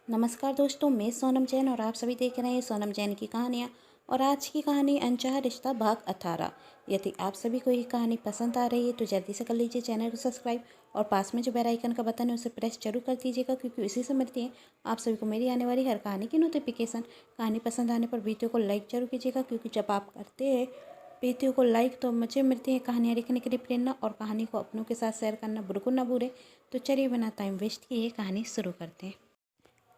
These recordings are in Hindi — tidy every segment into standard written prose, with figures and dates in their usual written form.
नमस्कार दोस्तों, मैं सोनम जैन और आप सभी देख रहे हैं सोनम जैन की कहानियाँ। और आज की कहानी अनचाहा रिश्ता भाग 18। यदि आप सभी को ये कहानी पसंद आ रही है तो जल्दी से कर लीजिए चैनल को सब्सक्राइब और पास में जो बेल आइकन का बटन है उसे प्रेस जरूर कर दीजिएगा, क्योंकि इसी से मिलती है आप सभी को मेरी आने वाली हर कहानी की नोटिफिकेशन। कहानी पसंद आने पर वीडियो को लाइक जरूर कीजिएगा, क्योंकि जब आप करते हैं वीडियो को लाइक तो मुझे मिलती है कहानियाँ लिखने के लिए प्रेरणा, और कहानी को अपनों के साथ शेयर करना बिल्कुल ना भूलें। तो चलिए बिना टाइम वेस्ट किए कहानी शुरू करते हैं।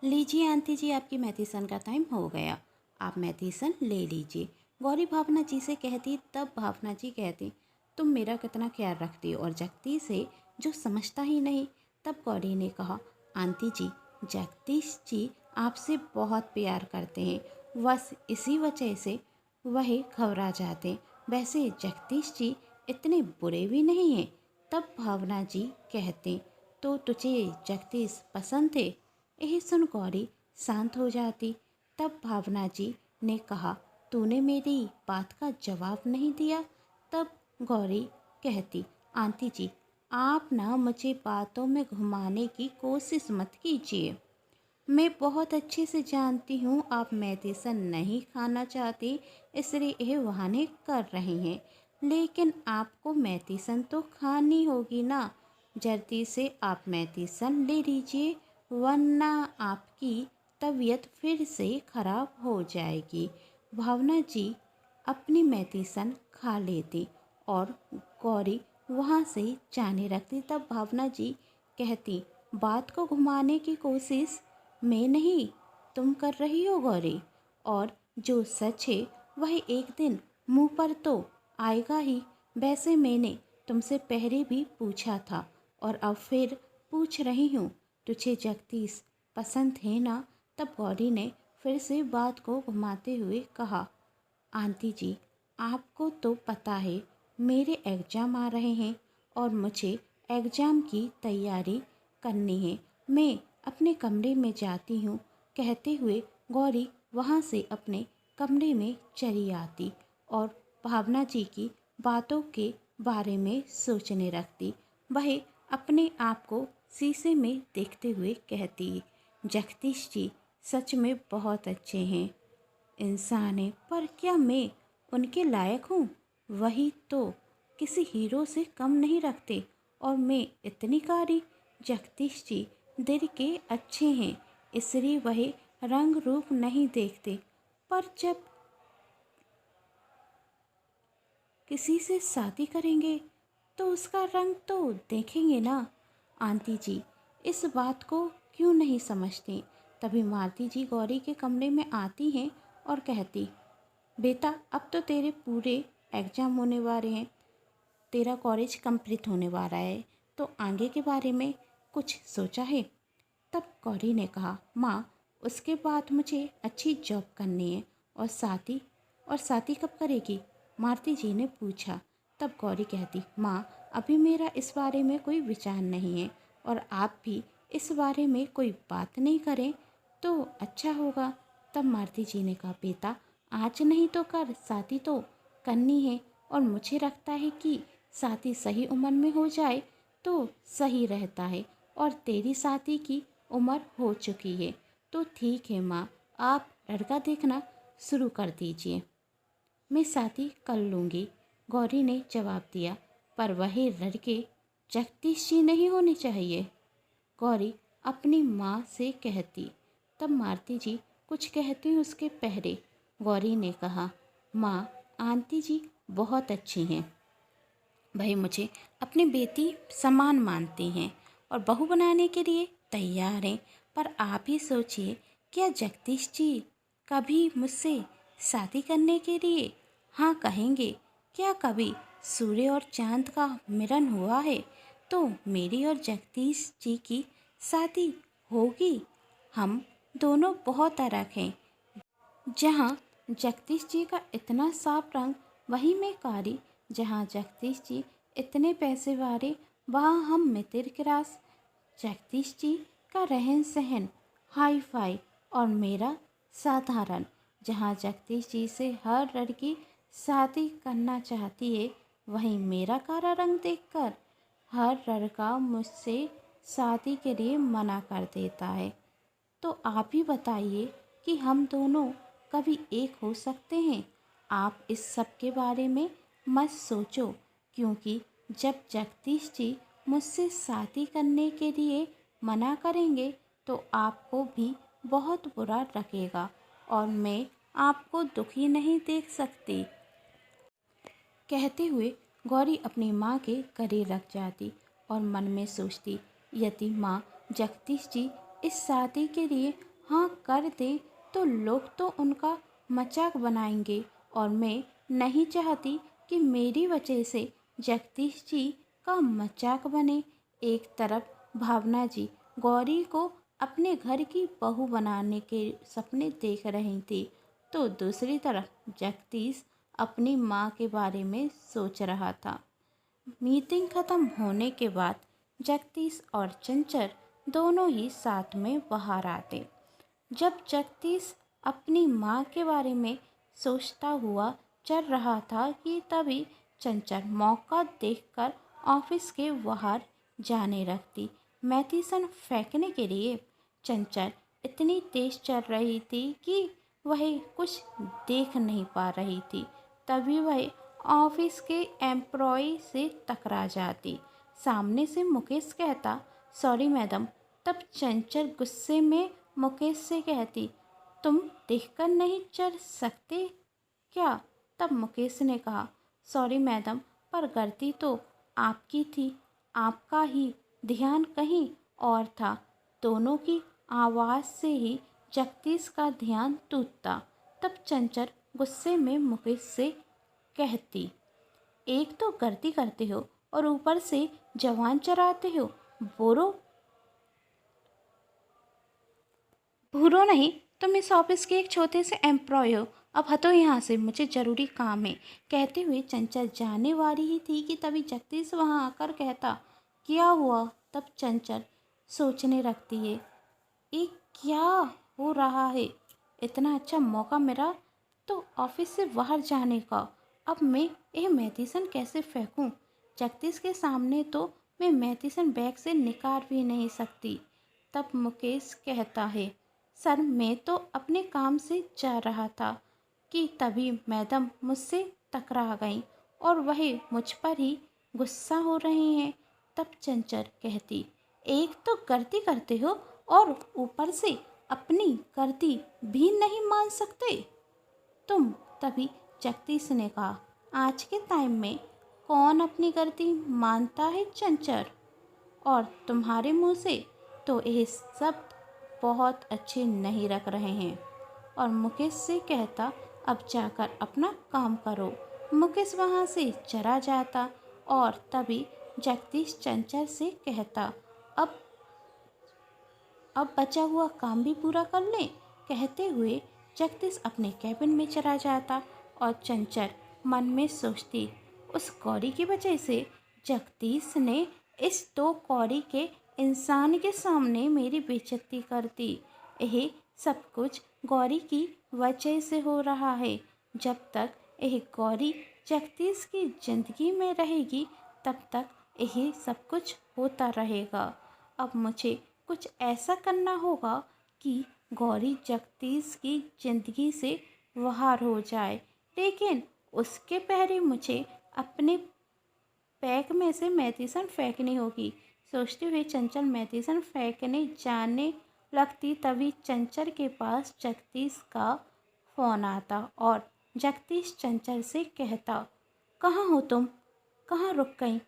लीजिए आंटी जी, आपकी मेडिसिन का टाइम हो गया, आप मेडिसिन ले लीजिए। गौरी भावना जी से कहती, तब भावना जी कहती, तुम मेरा कितना ख्याल रखती हो और जगदीश से जो समझता ही नहीं। तब गौरी ने कहा, आंटी जी, जगदीश जी आपसे बहुत प्यार करते हैं, बस इसी वजह से वह घबरा जाते हैं। वैसे जगदीश जी इतने बुरे भी नहीं हैं। तब भावना जी कहते, तो तुझे जगदीश पसंद थे? यही सुन गौरी शांत हो जाती। तब भावना जी ने कहा, तूने मेरी बात का जवाब नहीं दिया। तब गौरी कहती, आंटी जी आप ना मुझे बातों में घुमाने की कोशिश मत कीजिए। मैं बहुत अच्छे से जानती हूँ आप मेडिसिन नहीं खाना चाहती, इसलिए यह बहाने कर रही हैं। लेकिन आपको मेडिसिन तो खानी होगी ना। जल्दी से आप मेडिसिन ले लीजिए, वरना आपकी तबीयत फिर से खराब हो जाएगी। भावना जी अपनी मेडिसिन खा लेती और गौरी वहाँ से जाने लगती। तब भावना जी कहती, बात को घुमाने की कोशिश मैं नहीं तुम कर रही हो गौरी, और जो सच है वह एक दिन मुंह पर तो आएगा ही। वैसे मैंने तुमसे पहले भी पूछा था और अब फिर पूछ रही हूँ, तुझे जगदीश पसंद है ना? तब गौरी ने फिर से बात को घुमाते हुए कहा, आंटी जी आपको तो पता है मेरे एग्ज़ाम आ रहे हैं और मुझे एग्ज़ाम की तैयारी करनी है। मैं अपने कमरे में जाती हूँ। कहते हुए गौरी वहाँ से अपने कमरे में चली आती और भावना जी की बातों के बारे में सोचने लगती। वह अपने आप को शीशे में देखते हुए कहती, जगदीश जी सच में बहुत अच्छे हैं, इंसान है, पर क्या मैं उनके लायक हूँ? वही तो किसी हीरो से कम नहीं रखते और मैं इतनी कारी। जगदीश जी दिल के अच्छे हैं, इसलिए वह रंग रूप नहीं देखते, पर जब किसी से शादी करेंगे तो उसका रंग तो देखेंगे ना। आंटी जी इस बात को क्यों नहीं समझती? तभी मालती जी गौरी के कमरे में आती हैं और कहती, बेटा अब तो तेरे पूरे एग्ज़ाम होने वाले हैं, तेरा कॉलेज कंप्लीट होने वाला है, तो आगे के बारे में कुछ सोचा है? तब गौरी ने कहा, माँ उसके बाद मुझे अच्छी जॉब करनी है। और शादी कब करेगी? मालती जी ने पूछा। तब गौरी कहती, माँ अभी मेरा इस बारे में कोई विचार नहीं है, और आप भी इस बारे में कोई बात नहीं करें तो अच्छा होगा। तब मालती जी ने कहा, बेटा आज नहीं तो कल शादी तो करनी है, और मुझे लगता है कि शादी सही उम्र में हो जाए तो सही रहता है, और तेरी शादी की उम्र हो चुकी है, तो ठीक है माँ, आप लड़का देखना शुरू कर दीजिए, मैं शादी कर लूँगी। गौरी ने जवाब दिया, पर वही लड़के जगदीश जी नहीं होने चाहिए, गौरी अपनी माँ से कहती। तब मालती जी कुछ कहती उसके पहले गौरी ने कहा, माँ आंटी जी बहुत अच्छी हैं, भाई मुझे अपनी बेटी समान मानती हैं और बहू बनाने के लिए तैयार हैं। पर आप ही सोचिए, क्या जगदीश जी कभी मुझसे शादी करने के लिए हाँ कहेंगे? क्या कभी सूर्य और चांद का मिलन हुआ है तो मेरी और जगदीश जी की शादी होगी? हम दोनों बहुत अलग हैं। जहाँ जगदीश जी का इतना साफ रंग, वहीं मैं कारी। जहाँ जगदीश जी इतने पैसे वाले, वहाँ हम मिडिल क्लास। जगदीश जी का रहन सहन हाई फाई और मेरा साधारण। जहाँ जगदीश जी से हर लड़की शादी करना चाहती है, वहीं मेरा काला रंग देखकर हर लड़का मुझसे शादी के लिए मना कर देता है। तो आप ही बताइए कि हम दोनों कभी एक हो सकते हैं। आप इस सब के बारे में मत सोचो, क्योंकि जब जगदीश जी मुझसे शादी करने के लिए मना करेंगे तो आपको भी बहुत बुरा लगेगा और मैं आपको दुखी नहीं देख सकती। कहते हुए गौरी अपनी माँ के गले लग जाती और मन में सोचती, यदि माँ जगदीश जी इस शादी के लिए हाँ कर दे तो लोग तो उनका मजाक बनाएंगे और मैं नहीं चाहती कि मेरी वजह से जगदीश जी का मजाक बने। एक तरफ भावना जी गौरी को अपने घर की बहू बनाने के सपने देख रही थी, तो दूसरी तरफ जगदीश अपनी माँ के बारे में सोच रहा था। मीटिंग खत्म होने के बाद जगदीश और चंचल दोनों ही साथ में बाहर आते। जब जगदीश अपनी माँ के बारे में सोचता हुआ चल रहा था कि तभी चंचल मौका देखकर ऑफिस के बाहर जाने लगती मैथिसन फेंकने के लिए। चंचल इतनी तेज चल रही थी कि वह कुछ देख नहीं पा रही थी। तभी वह ऑफिस के एम्प्लॉय से टकरा जाती। सामने से मुकेश कहता, सॉरी मैडम। तब चंचल गुस्से में मुकेश से कहती, तुम देखकर नहीं चल सकते क्या? तब मुकेश ने कहा, सॉरी मैडम, पर गलती तो आपकी थी, आपका ही ध्यान कहीं और था। दोनों की आवाज़ से ही जगदीश का ध्यान टूटता। तब चंचल गुस्से में मुकेश से कहती, एक तो गलती करते हो और ऊपर से जवान चढ़ाते हो। बोरो भूरो नहीं, तुम इस ऑफिस के एक छोटे से एम्प्लॉय हो। अब हटो यहाँ से, मुझे ज़रूरी काम है। कहते हुए चंचल जाने वाली ही थी कि तभी जगदीश वहाँ आकर कहता, क्या हुआ? तब चंचल सोचने लगती है, ये क्या हो रहा है? इतना अच्छा मौका मिला तो ऑफिस से बाहर जाने का, अब मैं यह मैथिसन कैसे फेंकूं? जगदीश के सामने तो मैं मैथिसन बैग से निकाल भी नहीं सकती। तब मुकेश कहता है, सर मैं तो अपने काम से जा रहा था कि तभी मैडम मुझसे टकरा गई और वह मुझ पर ही गुस्सा हो रही हैं। तब चंचल कहती, एक तो गलती करते हो और ऊपर से अपनी गलती भी नहीं मान सकते तुम। तभी जगदीश ने कहा, आज के टाइम में कौन अपनी गलती मानता है चंचल? और तुम्हारे मुंह से तो ये सब बहुत अच्छे नहीं रख रहे हैं। और मुकेश से कहता, अब जाकर अपना काम करो। मुकेश वहाँ से चला जाता और तभी जगदीश चंचल से कहता, अब बचा हुआ काम भी पूरा कर लें। कहते हुए जगदीश अपने कैबिन में चला जाता और चंचल मन में सोचती, उस गौरी की वजह से जगदीश ने इस दो कौड़ी के इंसान के सामने मेरी बेइज्जती कर दी। यह सब कुछ गौरी की वजह से हो रहा है। जब तक यह गौरी जगदीश की ज़िंदगी में रहेगी तब तक यही सब कुछ होता रहेगा। अब मुझे कुछ ऐसा करना होगा कि गौरी जगदीश की ज़िंदगी से बाहर हो जाए, लेकिन उसके पहले मुझे अपने बैग में से मैथिसन फेंकनी होगी। सोचते हुए चंचल मैथिसन फेंकने जाने लगती। तभी चंचल के पास जगदीश का फ़ोन आता और जगदीश चंचल से कहता, कहाँ हो तुम? कहाँ रुक गई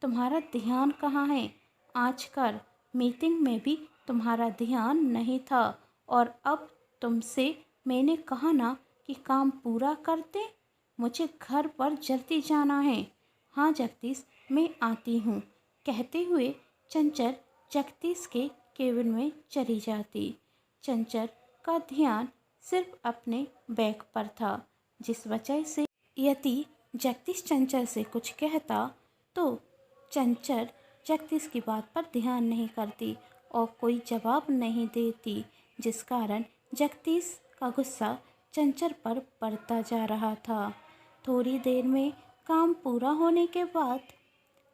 तुम्हारा ध्यान कहाँ है? आजकल मीटिंग में भी तुम्हारा ध्यान नहीं था और अब तुमसे मैंने कहा ना कि काम पूरा करते, मुझे घर पर जल्दी जाना है। हाँ जगदीश, मैं आती हूँ। कहते हुए चंचल जगदीश के केबिन में चली जाती। चंचल का ध्यान सिर्फ अपने बैग पर था, जिस वजह से यदि जगदीश चंचल से कुछ कहता तो चंचल जगदीश की बात पर ध्यान नहीं करती और कोई जवाब नहीं देती, जिस कारण जगदीश का गुस्सा चंचल पर बढ़ता जा रहा था। थोड़ी देर में काम पूरा होने के बाद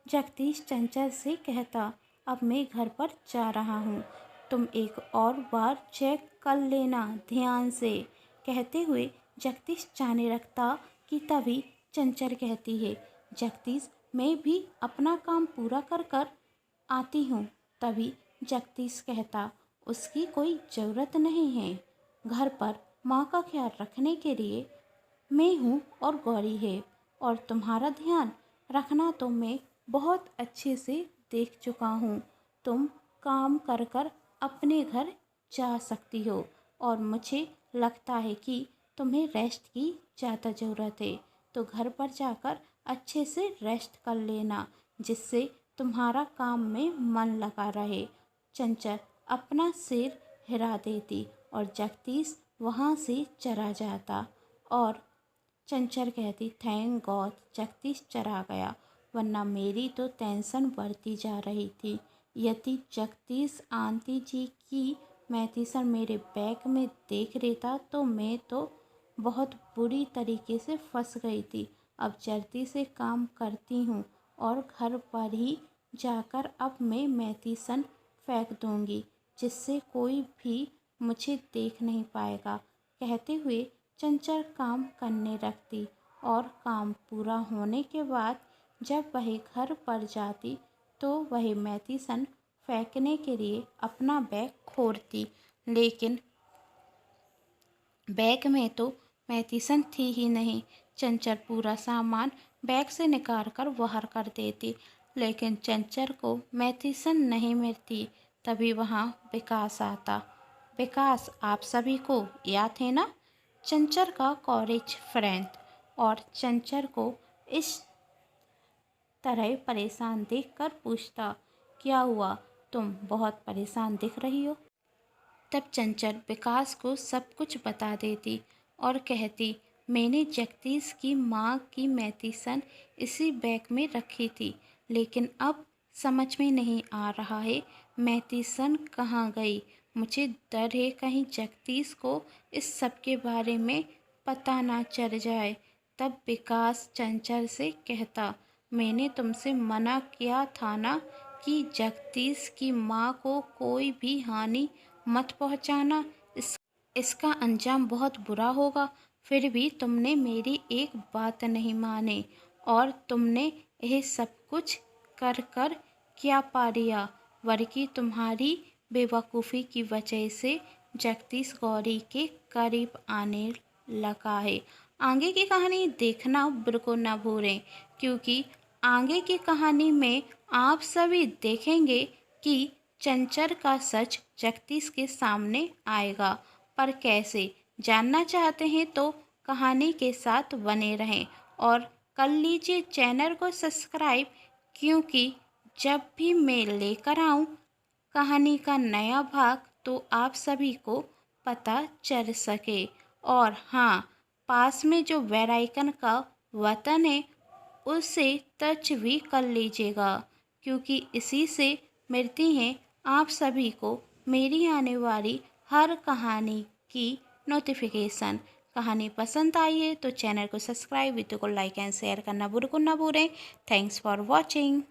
जगदीश चंचल से कहता, अब मैं घर पर जा रहा हूँ। तुम एक और बार चेक कर लेना ध्यान से। कहते हुए जगदीश जाने लगता कि तभी चंचल कहती है, जगदीश मैं भी अपना काम पूरा कर कर आती हूँ। तभी जगदीश कहता, उसकी कोई ज़रूरत नहीं है, घर पर माँ का ख्याल रखने के लिए मैं हूँ और गौरी है, और तुम्हारा ध्यान रखना तो मैं बहुत अच्छे से देख चुका हूँ। तुम काम कर कर अपने घर जा सकती हो, और मुझे लगता है कि तुम्हें रेस्ट की ज़्यादा ज़रूरत है, तो घर पर जाकर अच्छे से रेस्ट कर लेना, जिससे तुम्हारा काम में मन लगा रहे। चंचल अपना सिर हिला देती और जगदीश वहाँ से चला जाता, और चंचल कहती, थैंक गॉड जगदीश चला गया, वरना मेरी तो टेंशन बढ़ती जा रही थी। यदि जगदीश आंटी जी की मेडिसिन मेरे बैग में देख लेता तो मैं तो बहुत बुरी तरीके से फंस गई थी। अब जल्दी से काम करती हूँ और घर पर ही जाकर अब मैं मेडिसिन फेंक दूँगी, जिससे कोई भी मुझे देख नहीं पाएगा। कहते हुए चंचल काम करने लगती, और काम पूरा होने के बाद जब वह घर पर जाती तो वह मेडिसिन फेंकने के लिए अपना बैग खोलती, लेकिन बैग में तो मेडिसिन थी ही नहीं। चंचल पूरा सामान बैग से निकाल कर बाहर कर देती, लेकिन चंचल को मेडिसिन नहीं मिलती। तभी वहाँ विकास आता। विकास आप सभी को याद है ना, चंचल का कॉलेज फ्रेंड, और चंचल को इस तरह परेशान देखकर पूछता, क्या हुआ, तुम बहुत परेशान दिख रही हो। तब चंचल विकास को सब कुछ बता देती और कहती, मैंने जगदीश की माँ की मेडिसिन इसी बैग में रखी थी, लेकिन अब समझ में नहीं आ रहा है मेडिसिन कहाँ गई। मुझे डर है कहीं जगदीश को इस सब के बारे में पता ना चल जाए। तब विकास चंचल से कहता, मैंने तुमसे मना किया था ना कि जगदीश की माँ को कोई भी हानि मत पहुंचाना, इसका अंजाम बहुत बुरा होगा। फिर भी तुमने मेरी एक बात नहीं मानी, और तुमने यह सब कुछ कर कर क्या पा लिया, बल्कि तुम्हारी बेवकूफ़ी की वजह से जगदीश गौरी के करीब आने लगा है। आगे की कहानी देखना बिल्कुल ना भूलें, क्योंकि आगे की कहानी में आप सभी देखेंगे कि चंचल का सच जगदीश के सामने आएगा, पर कैसे जानना चाहते हैं तो कहानी के साथ बने रहें और कर लीजिए चैनल को सब्सक्राइब, क्योंकि जब भी मैं लेकर आऊँ कहानी का नया भाग तो आप सभी को पता चल सके। और हाँ, पास में जो बेल आइकन का बटन है उसे टच भी कर लीजिएगा, क्योंकि इसी से मिलती हैं आप सभी को मेरी आने वाली हर कहानी की नोटिफिकेशन। कहानी पसंद आई है तो चैनल को सब्सक्राइब, वीडियो को लाइक एंड शेयर करना बिल्कुल ना भूलें। Thanks for watching.